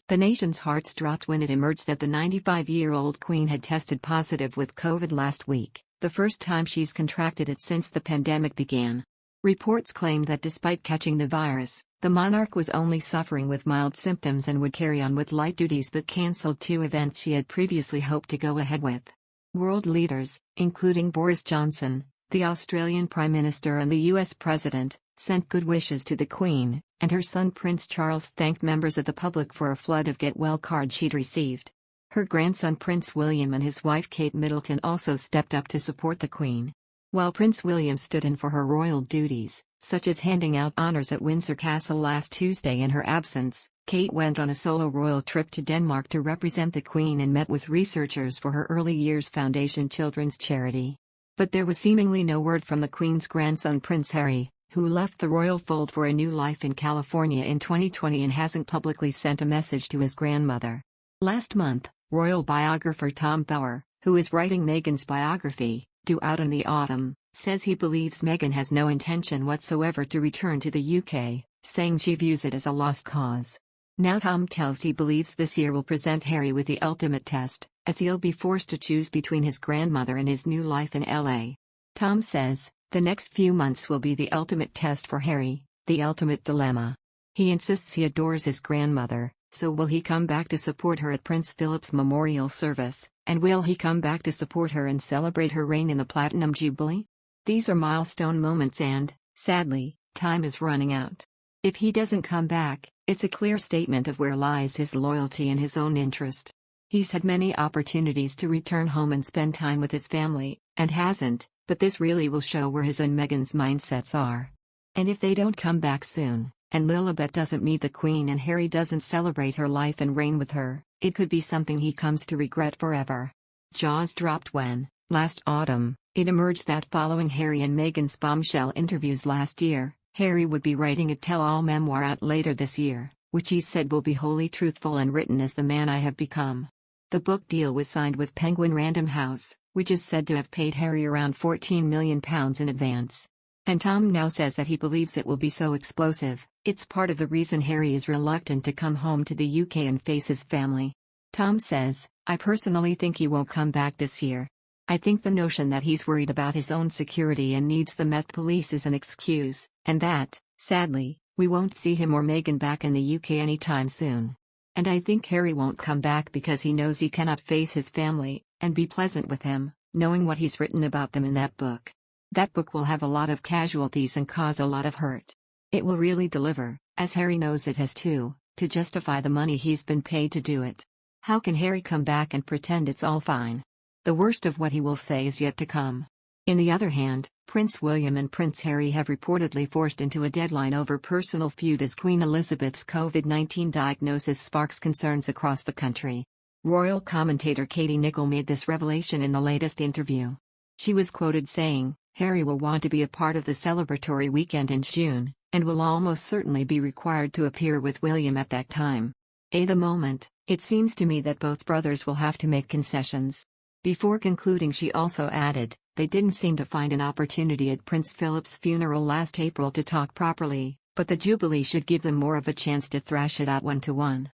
The nation's hearts dropped when it emerged that the 95-year-old Queen had tested positive with COVID last week, the first time she's contracted it since the pandemic began. Reports claimed that despite catching the virus, the monarch was only suffering with mild symptoms and would carry on with light duties but cancelled 2 events she had previously hoped to go ahead with. World leaders, including Boris Johnson, the Australian Prime Minister and the US President, sent good wishes to the Queen, and her son Prince Charles thanked members of the public for a flood of get-well cards she'd received. Her grandson Prince William and his wife Kate Middleton also stepped up to support the Queen. While Prince William stood in for her royal duties, such as handing out honours at Windsor Castle last Tuesday in her absence, Kate went on a solo royal trip to Denmark to represent the Queen and met with researchers for her Early Years Foundation children's charity. But there was seemingly no word from the Queen's grandson Prince Harry, who left the royal fold for a new life in California in 2020 and hasn't publicly sent a message to his grandmother. Last month, royal biographer Tom Bower, who is writing Meghan's biography, due out in the autumn, says he believes Meghan has no intention whatsoever to return to the UK, saying she views it as a lost cause. Now Tom tells he believes this year will present Harry with the ultimate test, as he'll be forced to choose between his grandmother and his new life in LA. Tom says, the next few months will be the ultimate test for Harry, the ultimate dilemma. He insists he adores his grandmother, so will he come back to support her at Prince Philip's memorial service, and will he come back to support her and celebrate her reign in the Platinum Jubilee? These are milestone moments and, sadly, time is running out. If he doesn't come back, it's a clear statement of where lies his loyalty and his own interest. He's had many opportunities to return home and spend time with his family, and hasn't, but this really will show where his and Meghan's mindsets are. And if they don't come back soon, and Lilibet doesn't meet the Queen and Harry doesn't celebrate her life and reign with her, it could be something he comes to regret forever. Jaws dropped when, last autumn, it emerged that following Harry and Meghan's bombshell interviews last year, Harry would be writing a tell-all memoir out later this year, which he said will be wholly truthful and written as the man I have become. The book deal was signed with Penguin Random House, which is said to have paid Harry around £14 million in advance. And Tom now says that he believes it will be so explosive, it's part of the reason Harry is reluctant to come home to the UK and face his family. Tom says, I personally think he won't come back this year. I think the notion that he's worried about his own security and needs the Met Police is an excuse, and that, sadly, we won't see him or Meghan back in the UK anytime soon. And I think Harry won't come back because he knows he cannot face his family, and be pleasant with him, knowing what he's written about them in that book. That book will have a lot of casualties and cause a lot of hurt. It will really deliver, as Harry knows it has to justify the money he's been paid to do it. How can Harry come back and pretend it's all fine? The worst of what he will say is yet to come. On the other hand, Prince William and Prince Harry have reportedly forced into a deadline over personal feud as Queen Elizabeth's COVID-19 diagnosis sparks concerns across the country. Royal commentator Katie Nicholl made this revelation in the latest interview. She was quoted saying, Harry will want to be a part of the celebratory weekend in June, and will almost certainly be required to appear with William at that time. At the moment, it seems to me that both brothers will have to make concessions. Before concluding, she also added, they didn't seem to find an opportunity at Prince Philip's funeral last April to talk properly, but the Jubilee should give them more of a chance to thrash it out one-to-one.